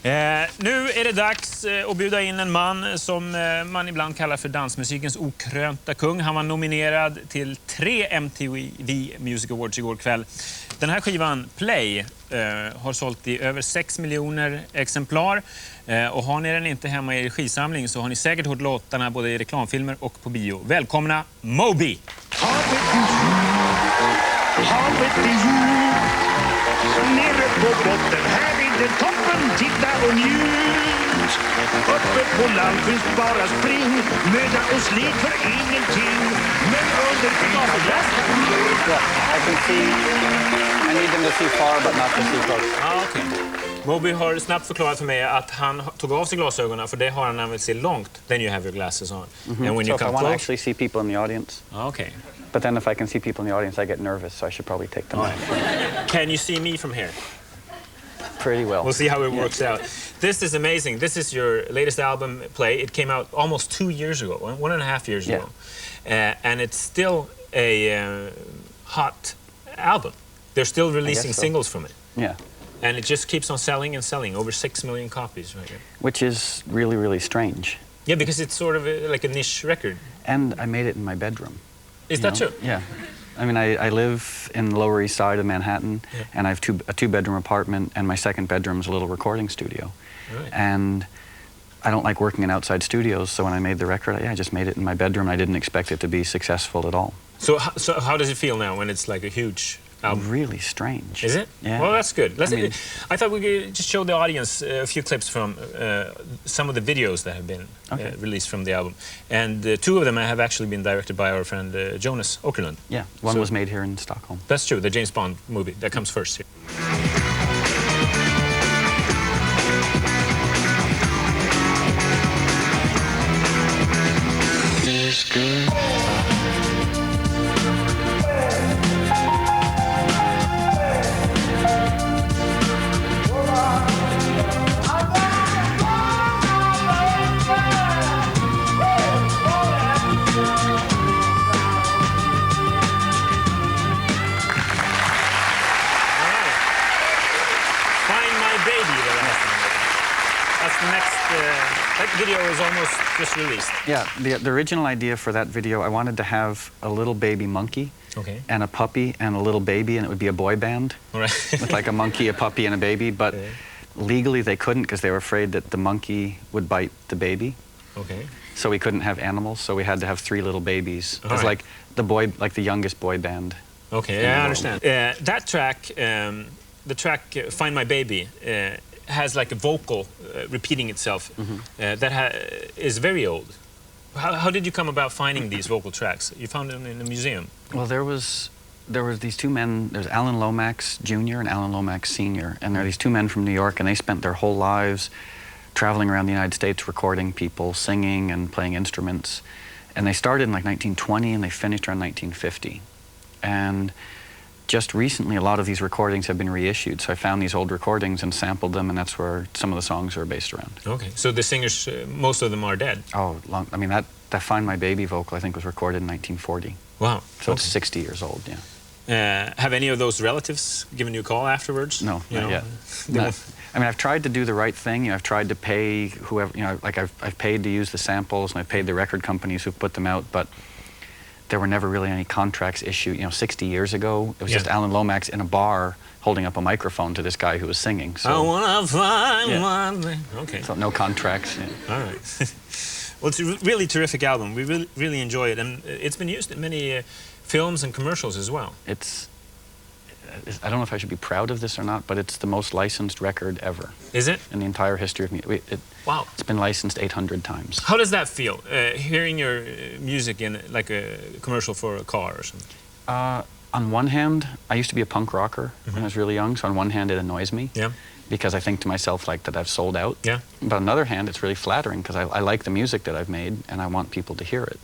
Nu är det dags att bjuda in en man som man ibland kallar för dansmusikens okrönta kung. Han var nominerad till 3 MTV Music Awards igår kväll. Den här skivan, Play, har sålt i över 6 miljoner exemplar. Och har ni den inte hemma i er skisamling så har ni säkert hört låtarna både i reklamfilmer och på bio. Välkomna, Moby! Nere på botten, här vid den toppen, titta och njut. Uppe på land finns bara spring, möda och slit för ingenting. Men under I can see, I need them to see far but not to see close. Okay. Moby har snabbt förklarat för mig att han tog av sig glasögonen för det har han när han vill se långt. Then you have your glasses on. And when So you if I come want to close... actually see people in the audience. Okay. But then if I can see people in the audience, I get nervous, so I should probably take them off. Can you see me from here? Pretty well. We'll see how it works out. This is amazing. This is your latest album, Play. It came out almost 2 years ago, 1.5 years ago. And it's still a hot album. They're still releasing singles from it. Yeah. And it just keeps on selling and selling, over 6 million copies right here. Which is really, really strange. Yeah, because it's sort of like a niche record. And I made it in my bedroom. Is that true? Yeah. I mean, I live in the Lower East Side of Manhattan, and I have a two-bedroom apartment, and my second bedroom is a little recording studio. Right. And I don't like working in outside studios, so when I made the record, I just made it in my bedroom. I didn't expect it to be successful at all. So how does it feel now when it's like a huge album? Really strange. Is it? Yeah. Well, that's good. I thought we could just show the audience a few clips from some of the videos that have been released from the album. And 2 of them have actually been directed by our friend Jonas Åkerlund. Yeah, one was made here in Stockholm. That's true, the James Bond movie. That comes first here. That's the next, that video is almost just released. Yeah, the original idea for that video, I wanted to have a little baby monkey and a puppy and a little baby, and it would be a boy band with like a monkey, a puppy, and a baby. But legally they couldn't because they were afraid that the monkey would bite the baby. Okay. So we couldn't have animals, so we had to have 3 little babies. It was like the youngest boy band. Okay, I understand. That track, the track "Find My Baby," has like a vocal repeating itself that is very old. How did you come about finding these vocal tracks? You found them in a museum? Well, there were these 2 men. There's Alan Lomax Jr. and Alan Lomax Sr. And there are these 2 men from New York, and they spent their whole lives traveling around the United States recording people, singing and playing instruments. And they started in like 1920 and they finished around 1950. And just recently, a lot of these recordings have been reissued. So I found these old recordings and sampled them, and that's where some of the songs are based around. Okay, so the singers, most of them are dead? Oh, I mean, that Find My Baby vocal, I think, was recorded in 1940. Wow. So it's 60 years old, yeah. Have any of those relatives given you a call afterwards? No, not yet. I mean, I've tried to do the right thing. I've tried to pay whoever, like I've paid to use the samples, and I've paid the record companies who put them out, but there were never really any contracts issued. 60 years ago, it was just Alan Lomax in a bar holding up a microphone to this guy who was singing. So, I wanna find one. Okay. So no contracts. Yeah. All right. Well, it's a really terrific album. We really enjoy it, and it's been used in many films and commercials as well. I don't know if I should be proud of this or not, but it's the most licensed record ever. Is it? In the entire history of music. Wow. It's been licensed 800 times. How does that feel, hearing your music in like a commercial for a car or something? On one hand, I used to be a punk rocker when I was really young, so on one hand it annoys me. Yeah. Because I think to myself like that I've sold out. Yeah. But on the other hand, it's really flattering because I like the music that I've made and I want people to hear it.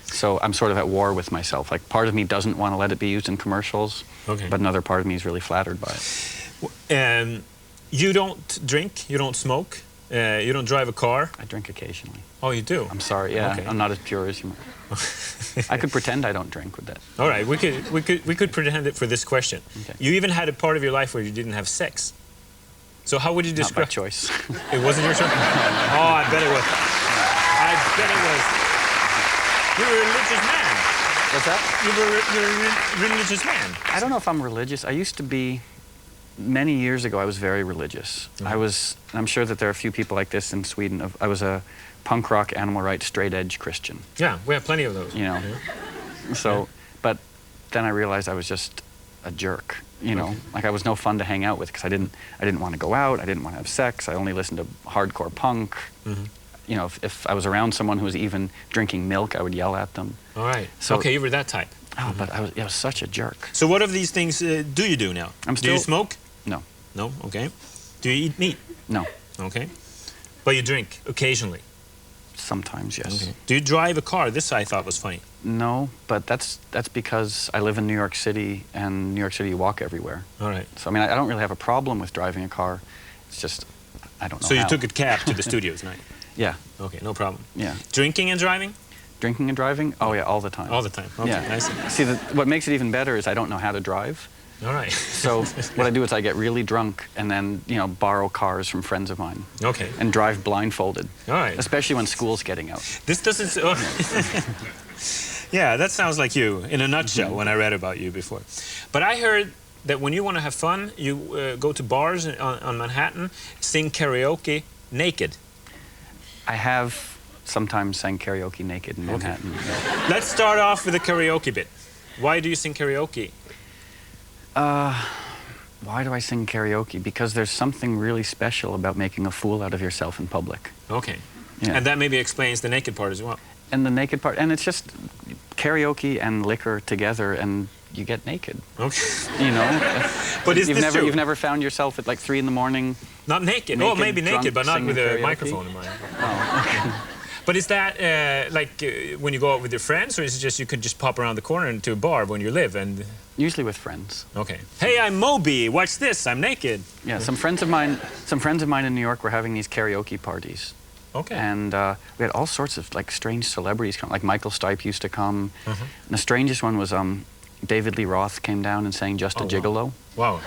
So I'm sort of at war with myself. Like, part of me doesn't want to let it be used in commercials, but another part of me is really flattered by it. You don't drink, you don't smoke, you don't drive a car? I drink occasionally. Oh, you do? I'm sorry, yeah. I'm not as pure as you might. I could pretend I don't drink with that. All right, we could pretend it for this question. Okay. You even had a part of your life where you didn't have sex. So how would you Not by describe... choice. It wasn't your turn? Oh, I bet it was. I bet it was. You're a religious man. What's that? You're a religious man. I don't know if I'm religious. I used to be, many years ago, I was very religious. I'm sure that there are a few people like this in Sweden. I was a punk rock, animal rights, straight edge Christian. Yeah, we have plenty of those. You know. Yeah. So, but then I realized I was just a jerk. You know, like I was no fun to hang out with because I didn't want to go out. I didn't want to have sex. I only listened to hardcore punk. You know, if I was around someone who was even drinking milk, I would yell at them. All right. So, okay, you were that type. Oh, but I was such a jerk. So what of these things do you do now? Do you smoke? No. No? Okay. Do you eat meat? No. Okay. But you drink occasionally? Sometimes, yes. Okay. Do you drive a car? This I thought was funny. No, but that's because I live in New York City, and New York City you walk everywhere. All right. So I mean, I don't really have a problem with driving a car. It's just I don't know. So you how. took a cab to the studio tonight? Yeah. Okay, no problem. Yeah. Drinking and driving? Drinking and driving? Oh yeah, all the time. All the time. Okay, Yeah. nice. See, what makes it even better is I don't know how to drive. All right. So what I do is I get really drunk and then, you know, borrow cars from friends of mine. Okay. And drive blindfolded. All right. Especially when school's getting out. This doesn't... Yeah, that sounds like you in a nutshell when I read about you before. But I heard that when you want to have fun, you go to bars on Manhattan, sing karaoke naked. I have sometimes sang karaoke naked in Manhattan. Okay. Let's start off with the karaoke bit. Why do you sing karaoke? Why do I sing karaoke? Because there's something really special about making a fool out of yourself in public. Okay. Yeah. And that maybe explains the naked part as well. And the naked part, and it's just karaoke and liquor together, and you get naked. Okay. You know? But is this true? You've never found yourself at like 3 in the morning? Not naked. Oh, maybe naked, but not with a microphone in mind. Oh, okay. But is that when you go out with your friends, or is it just you could just pop around the corner into a bar when you live and... Usually with friends. Okay. Hey, I'm Moby. Watch this. I'm naked. Yeah, some friends of mine in New York were having these karaoke parties. Okay. And we had all sorts of like strange celebrities come. Like Michael Stipe used to come. And the strangest one was David Lee Roth came down and sang Just a Gigolo. Wow.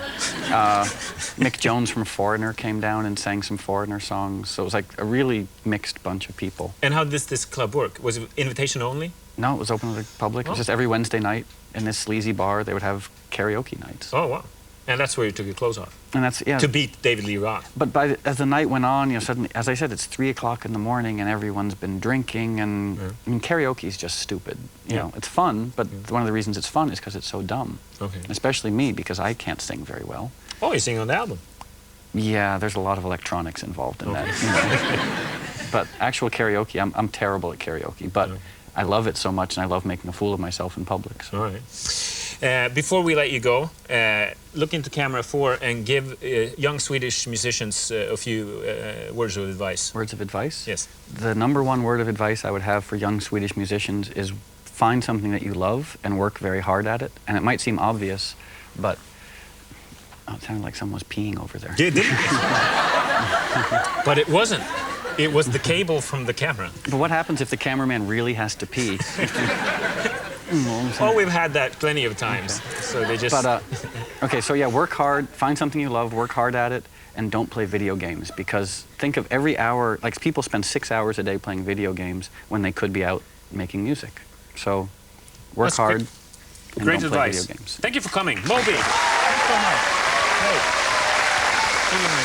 Mick Jones from Foreigner came down and sang some Foreigner songs. So it was like a really mixed bunch of people. And how does this club work? Was it invitation only? No, it was open to the public. It was just every Wednesday night in this sleazy bar, they would have karaoke nights. Oh, wow. And that's where you took your clothes off? And that's, yeah. To beat David Lee Roth. But as the night went on, you know, suddenly, as I said, it's 3 o'clock in the morning and everyone's been drinking, and I mean, karaoke is just stupid. You know, it's fun, but one of the reasons it's fun is because it's so dumb. Okay. Especially me, because I can't sing very well. Oh, you sing on the album? Yeah, there's a lot of electronics involved in that. You know. But actual karaoke, I'm terrible at karaoke, but I love it so much, and I love making a fool of myself in public. So. All right. Before we let you go, look into camera 4 and give young Swedish musicians a few words of advice. Words of advice? Yes. The #1 word of advice I would have for young Swedish musicians is find something that you love and work very hard at it. And it might seem obvious, but oh, it sounded like someone was peeing over there. Yeah, didn't it? But it wasn't. It was the cable from the camera. But what happens if the cameraman really has to pee? Oh, we've had that plenty of times. Okay. So they just... But, okay, so yeah, work hard, find something you love, work hard at it, and don't play video games. Because think of every hour, like people spend 6 hours a day playing video games when they could be out making music. So work hard and don't play video games. Thank you for coming. Moby! Thanks so much. Hey.